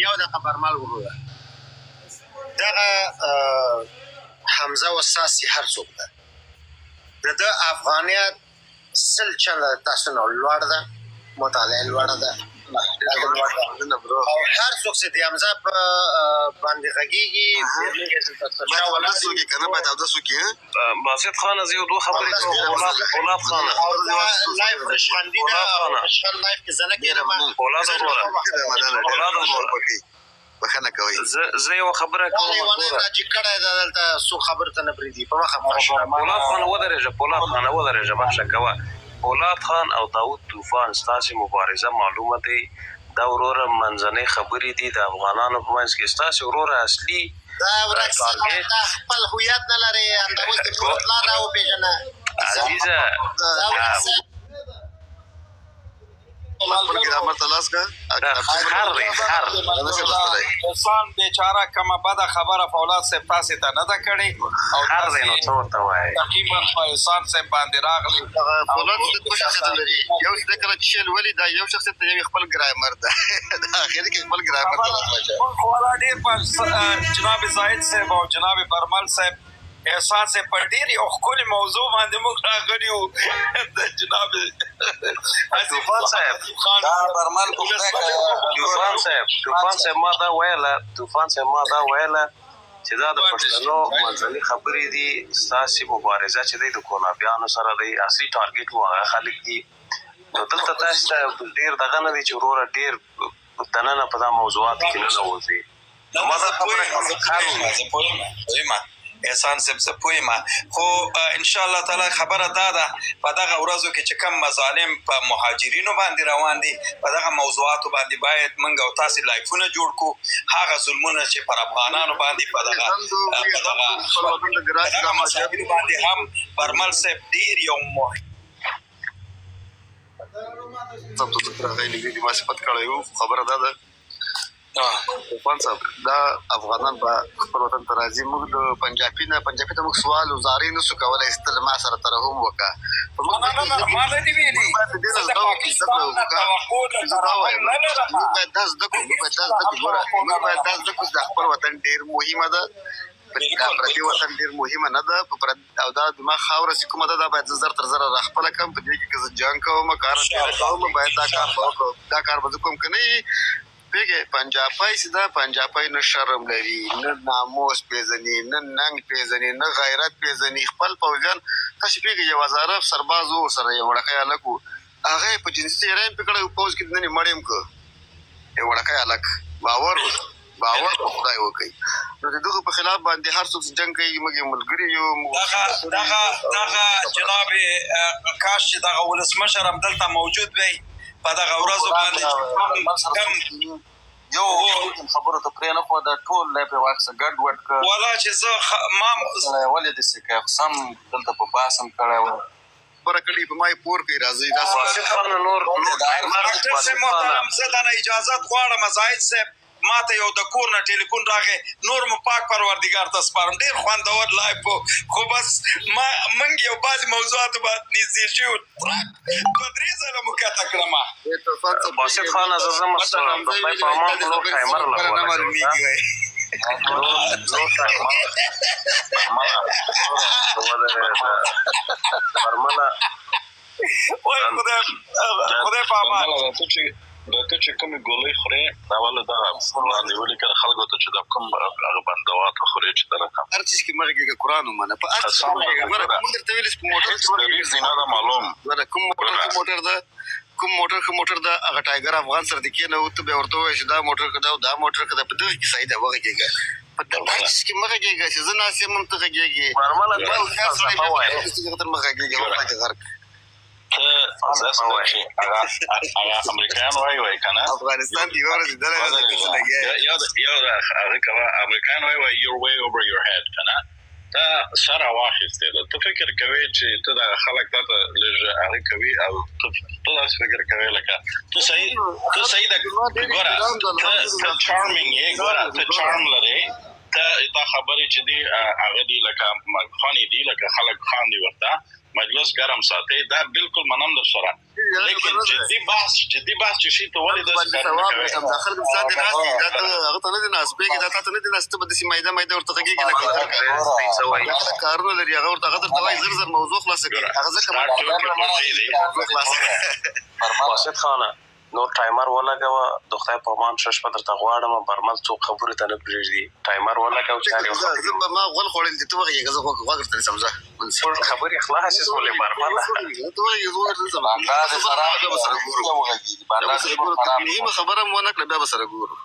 یو د خبرمال وروره دغه حمزه وساسي هر څوک ده د ده افغانیت سل چنده تاسو نه لوړ ده مطالعه لوړه ده او هر څوک چې د حمزه په باندې غږېږي باسط خانه زه یو دوه خبرې کوم اولاد خانه لایف خوندي ده او خوشحال لایف کې زه نه کېږم اولاد وروره بخښنه کوئ زه یوه خبره کوم لیونی راجي کړی ده دلته څوک خبرو ته نه پرېږدي په مخه پولاد خان ودرېږه بخښه کوه پولاد خان او داود طوفان ستاسې مبارزه معلومه دی دا وروره منځنۍ خبرې دي د افغانانو په منځ کې ستاسې وروره اصلي دا ورک دا خپل هویت نه لري همدا اوس د مور پلار را وپېژنه عزیزه ګرامر تلاش کا خر انسان بیچاره کومه بده خبره فولاد صاحب تاسې ته نه ده کړې او خر دی نو څه ورته وایي تقریبا په احسان صاحب باندې راغلی فولاد دوه شخصیت لري یو چې کله چې شعر ولي دا یو شخصیت ته یو خپل ګرامر ده دا اخر کې خپل ګرامر ده ډېر په جناب زاهد صاحب او جناب برمل صاحب احسان صاحب په ډېر یو ښکلې موضوع باندې موږ راغلي وو د جناب طوفان صاحب ما دا ویله چې دا د پښتنو منځنۍ خبرې دي ستاسې مبارزه چې دی د کولابیانو سره دی اصلي ټارګېټ مو هغه خلک دي نو دلته تاسو ته ډېر دغه نه دی چې وروره ډېر دننه په دا موضوعاتو کې ننوځي ما دا خبره کوم احسان صاحب زه پوهیم خو انشاءالله تعالی خبره دا ده په دغه ورځو کې چې کم مظالم په مهاجرینو باندې روان دي په دغه موضوعاتو باندې باید موږ او تاسې لایفونه جوړ کړو هغه ظلمونه چې پر افغانانو باندې په دغه مسایلو باندې هم برمل صاحب ډېر یو خبره دا ده طوفان صاحب دا افغانان به خپل وطن ته راځي موږ د پنجابي ته موږ سوال او زارۍ نه شو کولی ایستل ما سره ترحم وکړه موږ باید دا زده کړو د خپل وطن ډېر مهمه ده پردي وطن ډېر مهمه نه ده او دا زما خاوره چې کومه ده دا باید زه زر تر زره راخپله کړم په دې کې که زه جنګ کوم کار باید دا کار به زه کوم که نه پیږې پنجابی چې دا پنجابی نه شرم لري نه ناموس پیژني نه ننګ پیژني نه غیرت پیژني خپل پوځیان تاسې پیږې یو هزاره سرباز و ورسره یو وړکی هلک و هغه یې په جنسي تیری هم پې کړی پوځ کې دننې مړ یم که یو وړکی هلک باور په خدای وکړئ نو د دغو په خلاف باندې هر څوک جنګ کوي موږ یو ملګري یو دغه جناب کاش چې دغه ولسمشر هم دلته موجود وی په دغه ورځو باندې یو خبرو ته پرې نه ښوده ټول لی پرې واخیسته ګډ وډ کړه والا چې زه ولې داسې کوې سم دلته په باس هم کړی و خبره کړې په ما یې پور کوي راځئ محترم زه دنه اجازت غواړم زاهد صاحب ما ته یو د کور نه ټلیفون راغی نور مو پاک پروردګار ته سپارم ډېر خوندور لایف و خو بس موږ یو بعضې موضوعاتو باندې نږدې شوي دوه درې ځله مو کته کړم باسط خانه زه ځم د خدای په امان نور ټایمر خدای په امان دا ته چې کومې ګولۍ خورې دا ولې دغه وړاندې ولیکل خلکو ته چې دا کوم هغه بندوات خورې چې د رقم هر څیز کې مه غږېږه قرآن ومنه په هر څیز کې مه غږېږه موږ درته ویلي چې په موټر کې نه ده معلوم کوم موټر ده کوم موټر ښه موټر ده هغه ټایګر افغان سره دې کېنه ته بیا ورته ووایې چې دا موټر که ده او دا موټر که ده په دغه کې صحیح ده وغږېږه په هر چیز کې مه غږېږه چې زه ناست یم هم ته غږېږې مه غږېږه ورته غرق هغه امریکایان وایي که نه افغانستان کې یوه ورځ لیدلی ده یو هغه کوه امریکایان وایي your way over your head که نه دا سر راواخیستې ده ته فکر کوې چې ته دغه خلک تا ته لږ هغه کوي او ته داسې فکر کوې لکه ته صحیح ده ګوره ته چارمینګ یې ګوره ته چارم لرې ته دا خبرې چې دي هغه دي لکه فاني دي لکه خلک خاندي ورته مجلس ګرم ساتي دا بالکل منم در سره لیکن جدي بحث چې شي ته ولې داسې کارونه کوي دا خلک ځان دي راځي دا هغه ته نه دي ناس پیګي دا ته نه دي ناس ته به داسې مایده ورته کېږي لکه کارونه لري هغه ورته ته وایي زر موضوع خلاصه کوي هغه ځکه موضوع خلاصه واسط خانه نو ټایمر ولګوه د خدای په امان شپه درته غواړم برمل څوک خبرې ته نه پرېږدي ټایمر ولګوه چې هر یو زه ما غول خوړل دي ته وغږېږه زه غوږ درته سمځه خبرې خلاصې شولې برمله مهمه خبره مو ونه کړه بیا به سره ګورو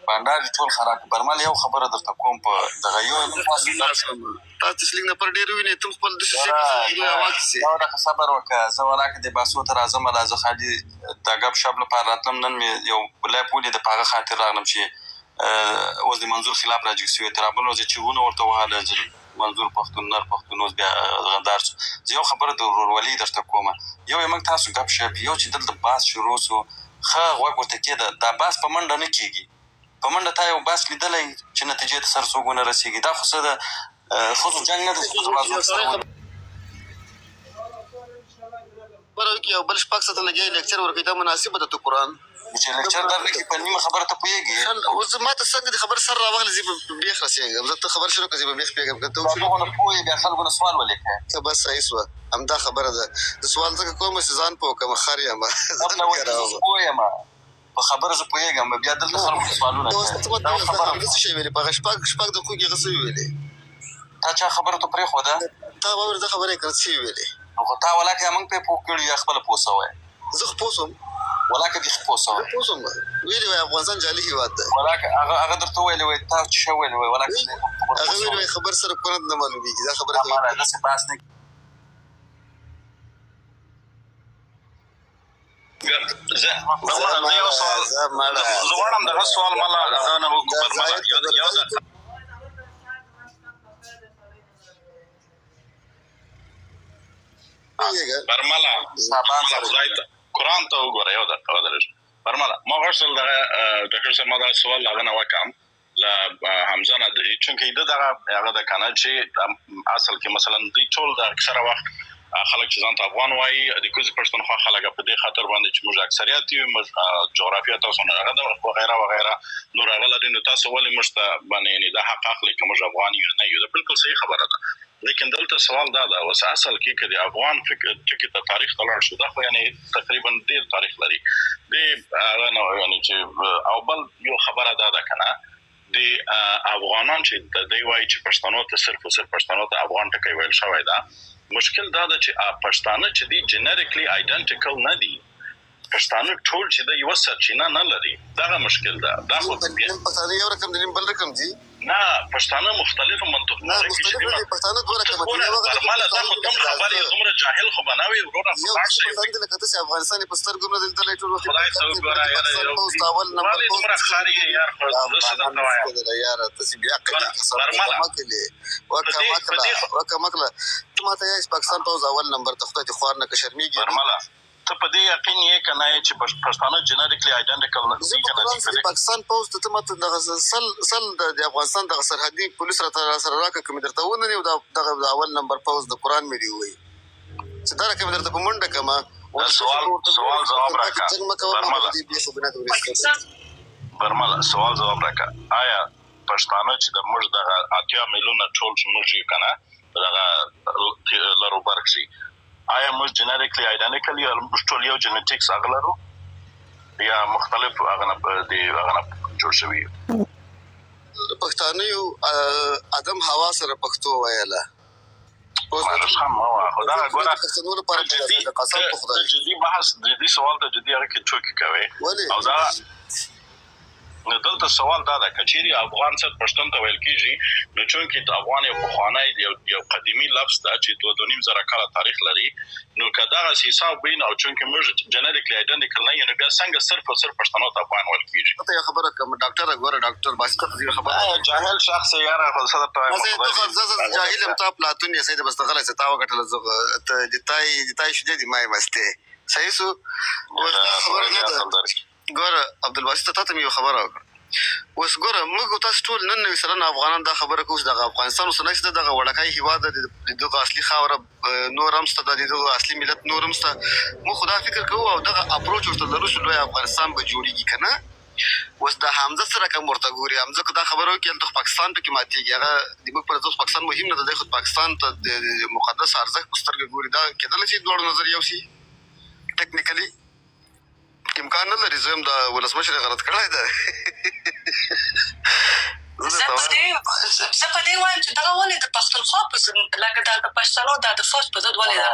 بانډار ټول خراب برمل یو خبره درته کوم په دغه یو تاسو سلیک نه پر ډیر ویني ته خپل د شي واکسي دا صبر وکړه زه ولاکه د باسو تر اعظم لازم خالي د غب شپ لپاره راتلم نن یو بلای پولی د پاغه خاطر راغلم چې اوس د منظور خلاف راځي چې ترابل وځي چې ونه ورته وهاله منظور پښتون نر پښتون اوس بیا غندار زه یو خبره د ورولي درته کوم یو موږ تاسو غب شپ یو چې دلته باس شروع سو خا وګورته کېده دا باس په منډه نه کیږي په منډه تا یو باس لیدلی چې نتیجې ته سر څوک ونه رسېږي دا خو څه ده خو جنګ نه ده چې یو بل شپږ ساعته لګیا لیکچر ورکوي دا مناسبه ده ته قرآن چې لیکچر درکړي په نیمه خبره ته پوهېږي اوس ما ته څنګه د خبر سر راوغله زه به بیخ رسېږم زه ته خبر شروع کړه زه به بیخ پوهېږم که ته هغو نه پوهې بیا خلکو نه سوال ولیکه ښه بس صحیح شوه همدا خبره ده د سوال ځکه کوم چې ځان پوه کړم خر یم پوه یم په خبره زه پوهېږم بیا دلته خلکو سوالونه څه شی ویلې په هغه شپږ دقیقو کې هغه څه ویلې تا چا خبره ته پرېښوده تا واورې زه خبرې کړه څه ویلې خو تا ولاکه موږ پرې پوه کړي یا خپله پوه سوی زه خو پوه سوم ولاکه دې ښه پوه سوی پوه سوم ویلې وایي افغانستان جعلي هېواد ده ولاکه هغه درته ویلې وایي تا چې ښه ویلې وایي ولاکه هغه ویلې وایي خبر سره کونه نه معلومېږي دا خبره داسې بحث نه زه غواړم دغه سوال مالا هغه نه وکړو برمله قرآن ته وګوره یو دقیقه ودرېږه برمله ما غوښتل دغه ډاکټر صاحب ما دغه سوال هغه نه وکړم له حمزه نه چونکې ده دغه هغه ده که نه چې اصل کې مثلا دوی ټول د اکثره وخت خلک چې ځان ته افغان وایي د کوزي پښتونخوا خلک په دې خاطر باندې چې موږ اکثریت یو جغرافیه تاسو نه هغه وغیره وغیره نور هغه لري نو تاسو ولې موږ ته باندې یعنې دا حق اخلي که موږ افغان یو نه یو دا بالکل صحیح خبره ده لیکن دلته سوال دا ده اوس اصل کې که د افغان فکر ټکي ته تاریخ ته لاړ شو دا خو یعنې تقریبا ډېر تاریخ لري هغه نه یعنې چې او بل یو خبره دا ده که نه د افغانان چې دوی وایي چې پښتنو ته صرف او صرف پښتنو ته افغان ټکی ویل شوی ده مشکل دا ده چې پښتانه چې دي جنریکلی آیډنټیکل نه دي پښتانه ټول چې د یو سرچینه نه لري دغه مشکل ده دا خو پښتانه یو رقم دي بل رقم دي نه پښتانه مختلف منطقونه لري پښتانه دوه رقم دي برمله دا خو دومره خبرې دومره جاهل خو بناوي وروره یو پښتانه لکه تاسې افغانستان په سترګو نه دلته ټول وخت خدای ته وګوره ولې دومره ښکاري یار خو زه څه درته وایم یار تاسې بیا وکړه ته ماته یې پاکستان پوز اول نمبر ته خدای دې خوار نه که شرمېږي برمله ته په دې یقین یې که نه چې پښتانه جنریکلی آیډنټیکل نه دي که نه دي پاکستان پوز ته ماته دغه سل د افغانستان دغه سرحدي پولیس سره راکړه که مې درته ونني دغه اول نمبر پوز د قرآن مې دي ووایي چې دا راکړه مې درته په منډه کړمه سوال جواب راکړه برمله سوال جواب راکړه آیا پښتانه چې د موږ دغه 8 میلیونه ټول چې موږ یو که نه دغه لرو برک شي آیا موږ جنریکلی آیډنټیکل یو موږ ټول یو جنیټیکس هغه لرو یا مختلف هغه نه جوړ شوي یو پښتانه یو ادم هوا سره پښتو ویله جدي بحث جدي سوال ته جدي هغه کې ټوکې کوي او دا نو دلته سوال دا ده که چیرې افغان څه پښتون ته ویل کېږي نو چونکې د افغان یو پخوانی یو قدیمي لفظ ده چې 2.5 کاله تاریخ لري نو که دغسې حساب وي نو چونکې موږ جنریکلی آیډنټیکل نه یو نو بیا څنګه صرف او صرف پښتنو ته افغان ویل کېږي ته یو خبره کوم ډاکټر ګوره ډاکټر باسکت دې خبره جاهل شخص یاره خو څه درته وایم زه جاهل یم تا پلاتون یې سید بس غلط تا وکټل زه ته د تای شدې دی مای مسته صحیح سو ګوره عبدالباسط ته مې یو خبره وکړه اوس ګوره موږ تاسو ټول نن نوي سلنه افغانان دا خبره کوو چې دغه افغانستان اوس نه چې دغه وړوکی هېواد دی د دغه اصلي خاوره نور هم شته د دغه اصلي ملت نور هم شته موږ خو دا فکر کوو او دغه اپروچ ورته لرو چې لوی افغانستان به جوړېږي که نه اوس د حمزه څه رقم ورته ګوري حمزه که دا خبره وکړي هلته خو پاکستان پکې ماتېږي هغه د موږ پر ضد پاکستان مهم نه ده دی خو پاکستان ته د مقدس ارزښت په سترګه ګوري دا کېدلی شي دواړو نظر یو شي ټکنیکلي امکان نه لري زه هم د ولسمشر غلط کړی ده زه په دې وایم چې دغه ولې د پښتونخوا په لکه د پښتنو د فوج په ضد ولې دا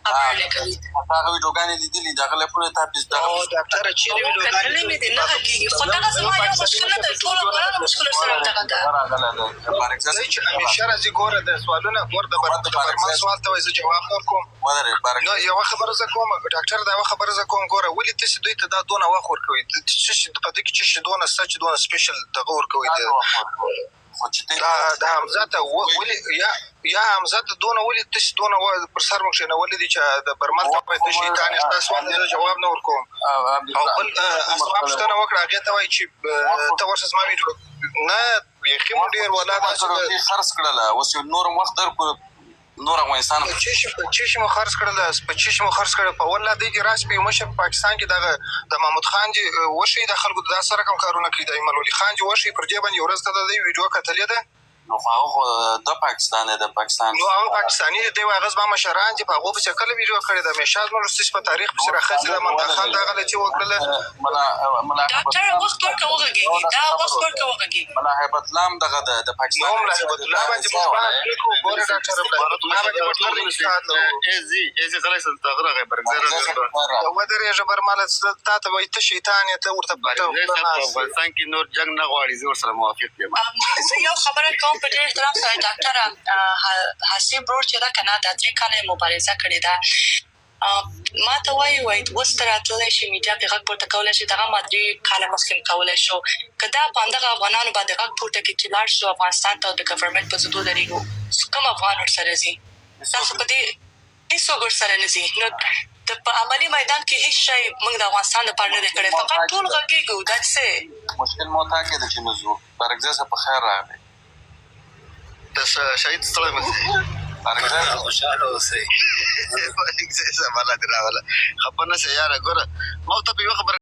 خبرې نه کوي هغه ویډیوګانې لیدلي د هغه لیپونه تاسو ډاکټره چیرې کتلې مې دي نه کېږي خو دغه زما یو مشکل نه دی ټولو افغانانو مشکل سره دغه ده چې همیشه راځي ګوره د سوالونه ګوره د برمن سوال ته وایي زه جواب نه ورکوم نو یوه خبره زه کوم ډاکټر دا یوه خبره زه کوم ګوره ولې تاسې دوی ته دا دونه وخت ورکوئ په دې کې چې دونه شته چې دونه سپیشل دغه ورکوئ دا حمزه ته ولې یا حمزه ته دونه ولې تاسې دونه پر سر مو کښېنولي دي چې د برمل ته وایي تاسې تانې ستا سوال دی زه جواب نه ورکوم او بل اسما پوښتنه وکړه هغې ته وایي چې ته ورشه زما ویډیو نه بیخي مو ډېر ولا داسې خرڅ کړله اوس یو نور هم وخت درکړو نور افغانستان په چیشي مو خرڅ کړله په چیشي مو خرڅ کړله په والله دی کې راسي په یو مشر په پاکستان کې دغه د محمود خان جي وښي د خلکو د داسې رقم کارونه کوي د ایمل ولي خان جي وښي پر دې باندې یو ورځ ته د دوی ویډیو کتلې ده نو خو هغه خو د پاکستان دی د پاکستان نو هغه پاکستاني دی هغه زما مشران چې په هغو پسې کله ویډیو کړې ده همیشه زموږ وروستي په تاریخ پسې راخځې ده منطق خان دغه چې وکړله ډاکټر وخت ورکړه وغږېږي دا وخت ورکړه وغږېږي ملا هیبت الله هم دغه د پاکستان نو ملا هیبت الله باندې موږ بحث وکړو ګوره ډاکټر ملا باندې ورته د استاد ایزي خلک سره تغره غي برګزره ودرېږه برمله تا ته وایي ته شیطان یې ته ورته افغانستان کې نور جنگ نه غواړي زه ورسره موافق یم زه یو خبره کوم په ډېر احترام سره ډاکټره حسیب برور چې ده که نه دا 3 کاله یې مبارزه کړې ده ما ته وایي اوس ته راتللی شي میډیا پرې غږ پورته کولی شي دغه ما 3 کاله مخکې کولی شو که دا په همدغه افغانانو باندې غږ پورته کړي چې لاړ شو افغانستان ته د ګورنمنټ په ضد ودرېږو کوم افغان ورسره ځي دا خو په دې هېڅوک ورسره نه ځي نو په عملي میدان کې هېڅ شی موږ د افغانستان لپاره نه دی کړی فقط ټول غږېږو دا څه مشکل مو تا کې ده چې موضوع برګزه په خیر راغلی د شهید ستړی مې خوشحاله اوسئ برګزه زما لا دې راغله خفه نه شئ یاره ګوره ما ورته په یوه خبره